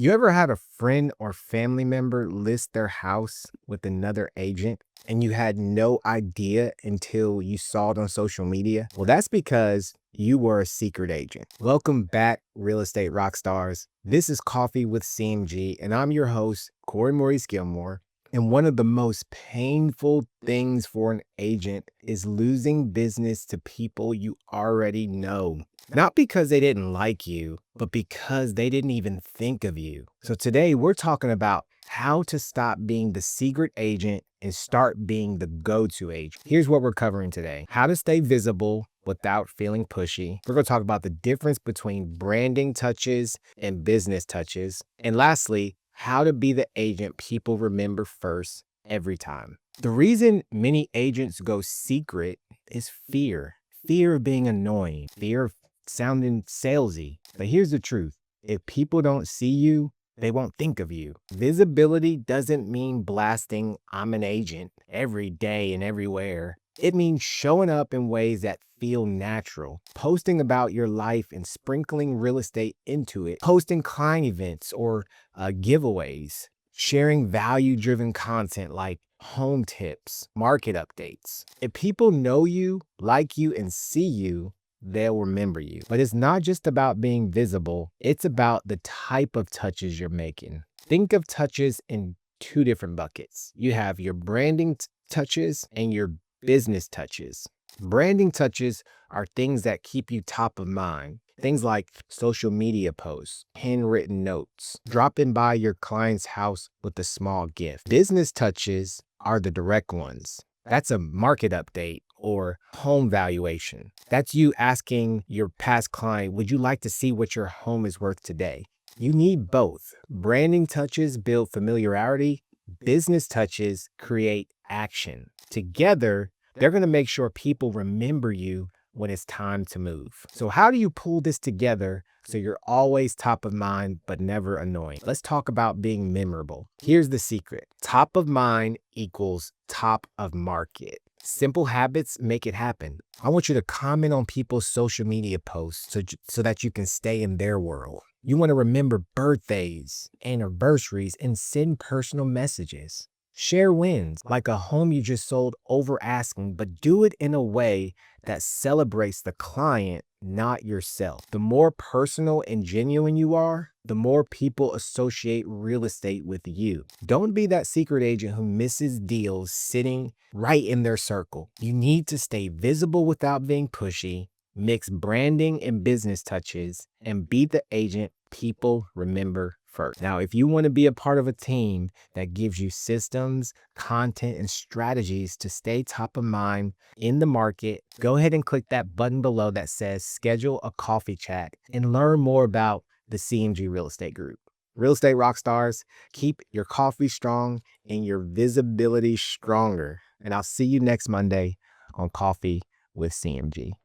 You ever had a friend or family member list their house with another agent and you had no idea until you saw it on social media? Well, that's because you were a secret agent. Welcome back, real estate rock stars. This is Coffee with CMG, and I'm your host, Corey Maurice Gilmore. And one of the most painful things for an agent is losing business to people you already know. Not because they didn't like you, but because they didn't even think of you. So today we're talking about how to stop being the secret agent and start being the go-to agent. Here's what we're covering today: how to stay visible without feeling pushy. We're going to talk about the difference between branding touches and business touches. And lastly, how to be the agent people remember first every time. The reason many agents go secret is fear. Fear of being annoying, fear of sounding salesy. But here's the truth: if people don't see you, they won't think of you. Visibility doesn't mean blasting "I'm an agent" every day and everywhere. It means showing up in ways that feel natural, posting about your life and sprinkling real estate into it, hosting client events or giveaways, sharing value-driven content like home tips, market updates. If people know you, like you, and see you, they'll remember you. But it's not just about being visible, it's about the type of touches you're making. Think of touches in two different buckets. You have your branding touches and your business touches. Branding touches are things that keep you top of mind. Things like social media posts, handwritten notes, dropping by your client's house with a small gift. Business touches are the direct ones. That's a market update or home valuation. That's you asking your past client, would you like to see what your home is worth today? You need both. Branding touches build familiarity. Business touches create action. Together, they're going to make sure people remember you when it's time to move. So how do you pull this together so you're always top of mind but never annoying? Let's talk about being memorable. Here's the secret: top of mind equals top of market. Simple habits make it happen. I want you to comment on people's social media posts so that you can stay in their world. You want to remember birthdays, anniversaries, and send personal messages. Share wins, like a home you just sold over asking, but do it in a way that celebrates the client, not yourself. The more personal and genuine you are, the more people associate real estate with you. Don't be that secret agent who misses deals sitting right in their circle. You need to stay visible without being pushy, mix branding and business touches, and be the agent people remember first. Now, if you want to be a part of a team that gives you systems, content, and strategies to stay top of mind in the market, go ahead and click that button below that says schedule a coffee chat and learn more about the CMG Real Estate Group. Real estate rock stars, keep your coffee strong and your visibility stronger. And I'll see you next Monday on Coffee with CMG.